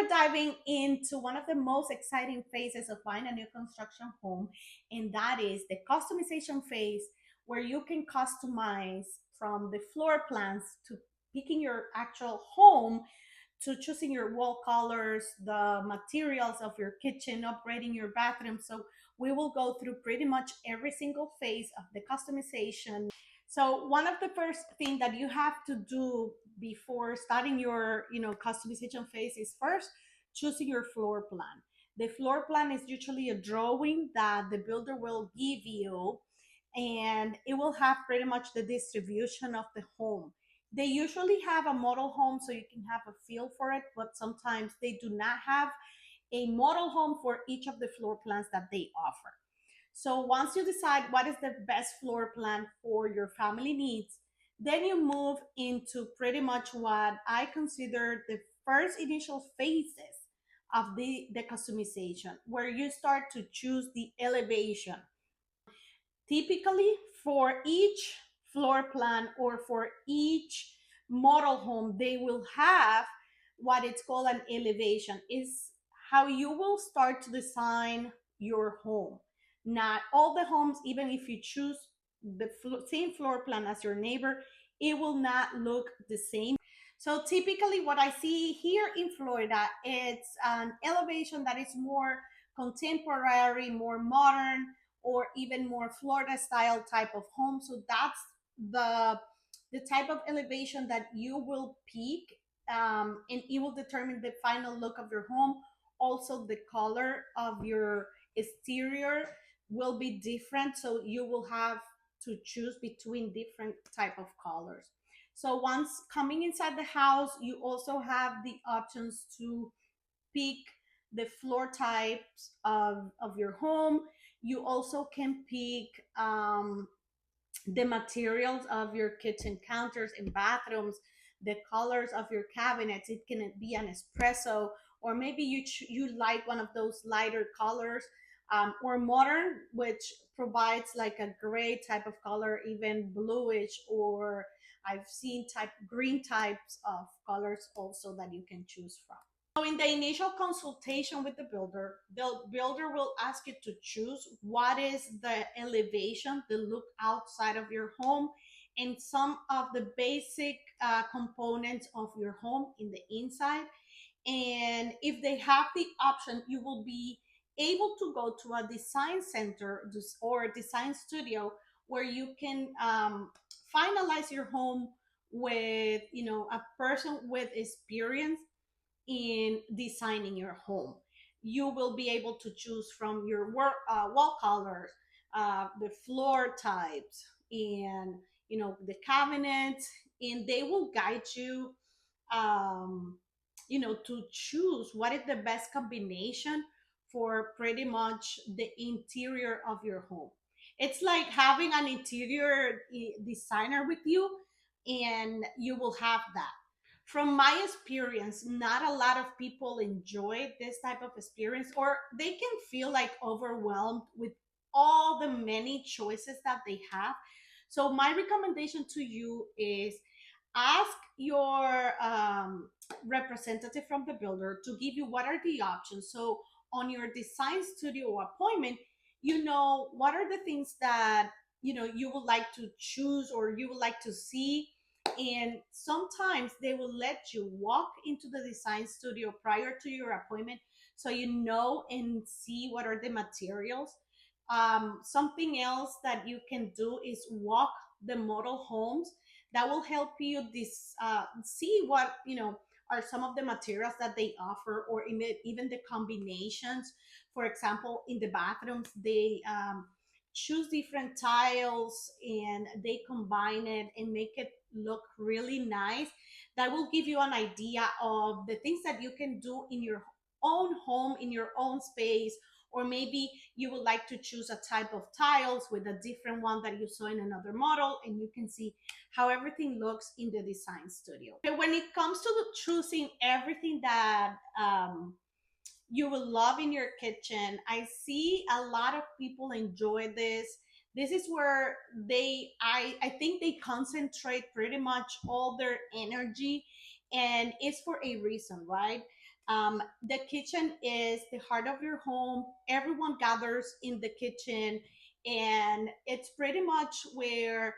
are diving into one of the most exciting phases of buying a new construction home, and that is the customization phase, where you can customize from the floor plans to picking your actual home to choosing your wall colors, the materials of your kitchen, upgrading your bathroom. So we will go through pretty much every single phase of the customization. So one of the first thing that you have to do before starting your, customization phase is first choosing your floor plan. The floor plan is usually a drawing that the builder will give you, and it will have pretty much the distribution of the home. They usually have a model home so you can have a feel for it, but sometimes they do not have a model home for each of the floor plans that they offer. So once you decide what is the best floor plan for your family needs, then you move into pretty much what I consider the first initial phases of the customization, where you start to choose the elevation. Typically, for each floor plan or for each model home, they will have what it's called an elevation. Is how you will start to design your home. Not all the homes, even if you choose the same floor plan as your neighbor, it will not look the same. So typically what I see here in Florida, it's an elevation that is more contemporary, more modern, or even more Florida style type of home. So that's the the type of elevation that you will pick, and it will determine the final look of your home. Also, the color of your exterior will be different, so you will have to choose between different type of colors. So once coming inside the house, you also have the options to pick the floor types of your home. You also can pick the materials of your kitchen counters and bathrooms, the colors of your cabinets. It can be an espresso, or maybe you like one of those lighter colors, or modern, which provides like a gray type of color, even bluish, or I've seen type green types of colors also that you can choose from. So in the initial consultation with the builder will ask you to choose what is the elevation, the look outside of your home, and some of the basic components of your home in the inside. And if they have the option, you will be able to go to a design center or a design studio, where you can finalize your home with a person with experience in designing your home. You will be able to choose from your wall colors, the floor types, and the cabinets, and they will guide you, to choose what is the best combination for pretty much the interior of your home. It's like having an interior designer with you, and you will have that. From my experience, not a lot of people enjoy this type of experience, or they can feel like overwhelmed with all the many choices that they have. So my recommendation to you is ask your representative from the builder to give you what are the options. So on your design studio appointment, you know what are the things that you would like to choose or you would like to see. And sometimes they will let you walk into the design studio prior to your appointment, so you know and see what are the materials. Something else that you can do is walk the model homes. That will help you see what are some of the materials that they offer, or even the combinations. For example, in the bathrooms, they choose different tiles and they combine it and make it look really nice. That will give you an idea of the things that you can do in your own home, in your own space. Or maybe you would like to choose a type of tiles with a different one that you saw in another model, and you can see how everything looks in the design studio. When it comes to choosing everything that you will love in your kitchen, I see a lot of people enjoy this. This is where I think they concentrate pretty much all their energy, and it's for a reason, right? The kitchen is the heart of your home. Everyone gathers in the kitchen, and it's pretty much where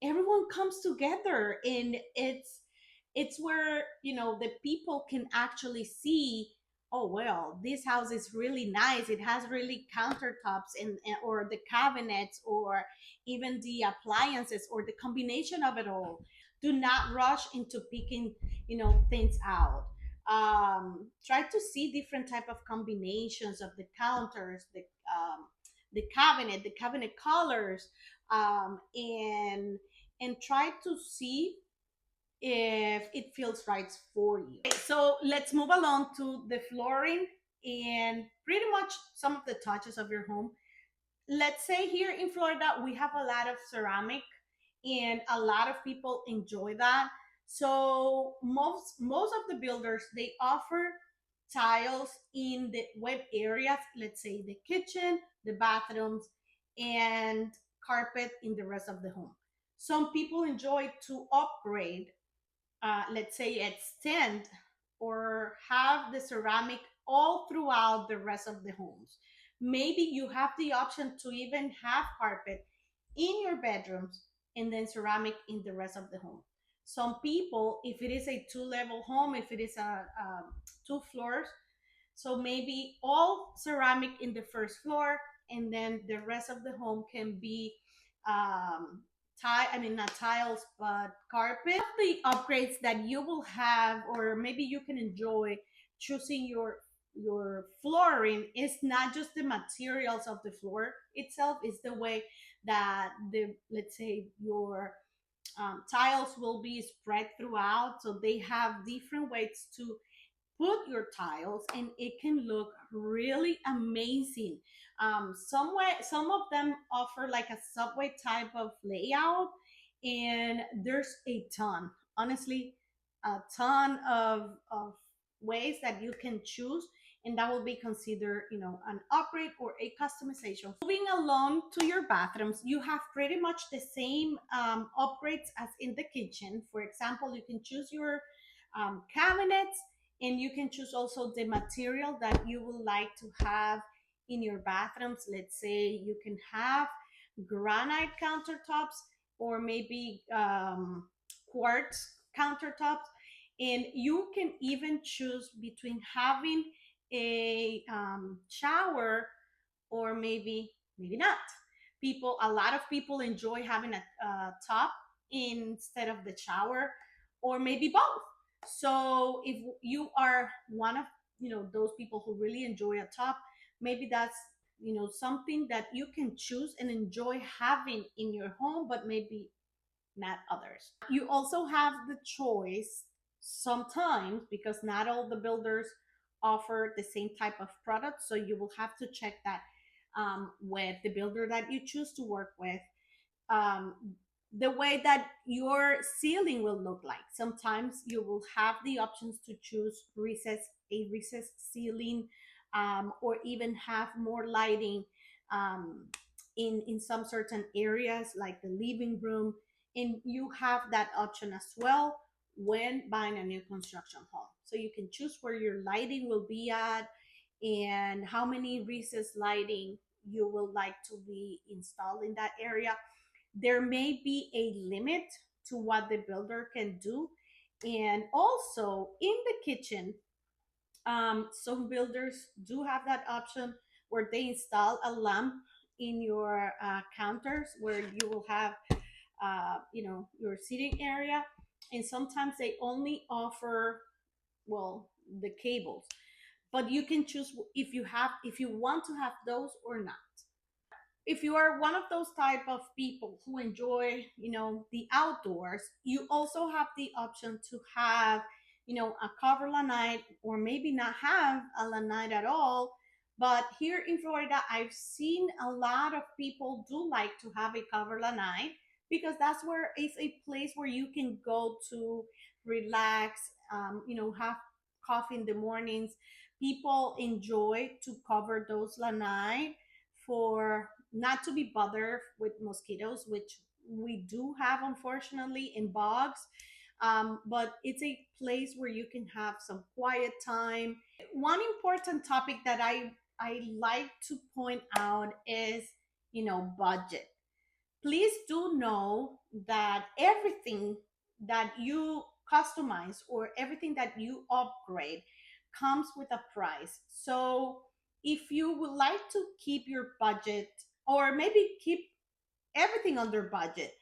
everyone comes together, and it's where the people can actually see, oh well, this house is really nice, it has really countertops or the cabinets or even the appliances or the combination of it all. Do not rush into picking things out. Try to see different type of combinations of the counters, the cabinet colors, and try to see if it feels right for you. So let's move along to the flooring and pretty much some of the touches of your home. Let's say here in Florida, we have a lot of ceramic, and a lot of people enjoy that. So most of the builders, they offer tiles in the wet areas, let's say the kitchen, the bathrooms, and carpet in the rest of the home. Some people enjoy to upgrade, let's say extend or have the ceramic all throughout the rest of the homes. Maybe you have the option to even have carpet in your bedrooms and then ceramic in the rest of the home. Some people, if it is a two-level home, if it is a two floors, so maybe all ceramic in the first floor, and then the rest of the home can be I mean, not tiles, but carpet. The upgrades that you will have, or maybe you can enjoy choosing your flooring, is not just the materials of the floor itself, it's the way that the, let's say, your tiles will be spread throughout, so they have different ways to put your tiles, and it can look really amazing. Some of them offer like a subway type of layout, and there's a ton, honestly, a ton of ways that you can choose, and that will be considered an upgrade or a customization. Moving along to your bathrooms, you have pretty much the same upgrades as in the kitchen. For example, you can choose your cabinets, and you can choose also the material that you would like to have in your bathrooms. Let's say you can have granite countertops, or maybe quartz countertops, and you can even choose between having a shower, or maybe not. A lot of people enjoy having a top instead of the shower, or maybe both. So if you are one of those people who really enjoy a top, maybe that's something that you can choose and enjoy having in your home, but maybe not others. You also have the choice sometimes, because not all the builders offer the same type of product. So you will have to check that with the builder that you choose to work with. Um, the way that your ceiling will look like. Sometimes you will have the options to choose a recessed ceiling, or even have more lighting um, in some certain areas like the living room, and you have that option as well when buying a new construction home. So you can choose where your lighting will be at, and how many recessed lighting you will like to be installed in that area. There may be a limit to what the builder can do. And also in the kitchen, some builders do have that option where they install a lamp in your counters, where you will have your seating area. And sometimes they only offer, well, the cables, but you can choose if you want to have those or not. If you are one of those type of people who enjoy the outdoors, you also have the option to have a cover lanai, or maybe not have a lanai at all. But here in Florida, I've seen a lot of people do like to have a cover lanai, because that's where it's a place where you can go to relax, have coffee in the mornings. People enjoy to cover those lanai for not to be bothered with mosquitoes, which we do have unfortunately in bogs. but it's a place where you can have some quiet time. One important topic that I like to point out is, budget. Please do know that everything that you customize or everything that you upgrade comes with a price. So if you would like to keep your budget or maybe keep everything under budget,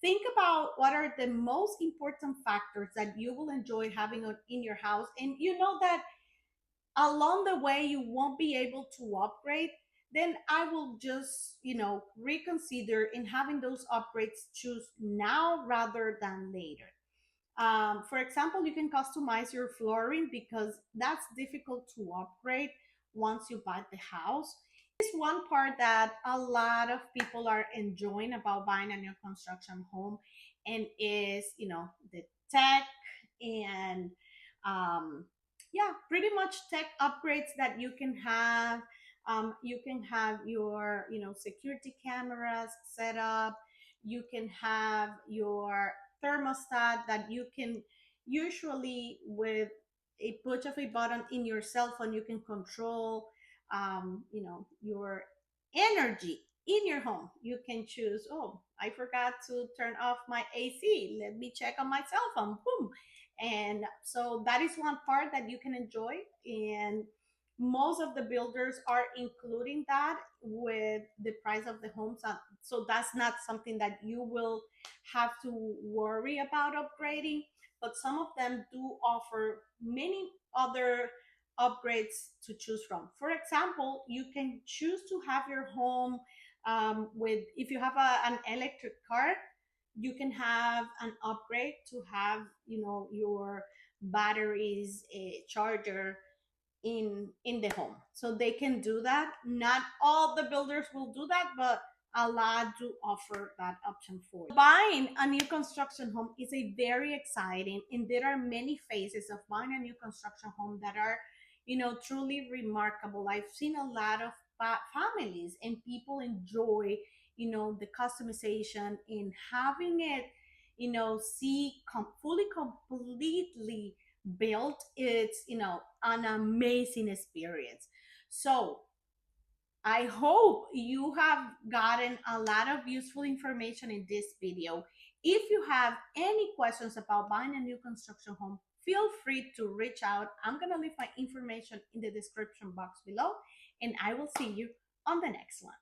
think about what are the most important factors that you will enjoy having in your house. And you know that along the way you won't be able to upgrade, then I will just, reconsider in having those upgrades choose now rather than later. For example, you can customize your flooring because that's difficult to upgrade once you buy the house. Is one part that a lot of people are enjoying about buying a new construction home, and is, the tech and yeah, pretty much tech upgrades that you can have. You can have your, security cameras set up. You can have your thermostat that you can usually with a push of a button in your cell phone you can control, your energy in your home. You can choose, oh, I forgot to turn off my AC, let me check on my cell phone, boom. And so that is one part that you can enjoy, and most of the builders are including that with the price of the homes. So that's not something that you will have to worry about upgrading, but some of them do offer many other upgrades to choose from. For example, you can choose to have your home with, if you have an electric car, you can have an upgrade to have, your batteries, a charger in the home, so they can do that. Not all the builders will do that, but a lot do offer that option for you. Buying a new construction home is a very exciting, and there are many phases of buying a new construction home that are, truly remarkable. I've seen a lot of families and people enjoy, the customization in having it, see fully completely built. It's, an amazing experience. So I hope you have gotten a lot of useful information in this video. If you have any questions about buying a new construction home, feel free to reach out. I'm going to leave my information in the description box below, and I will see you on the next one.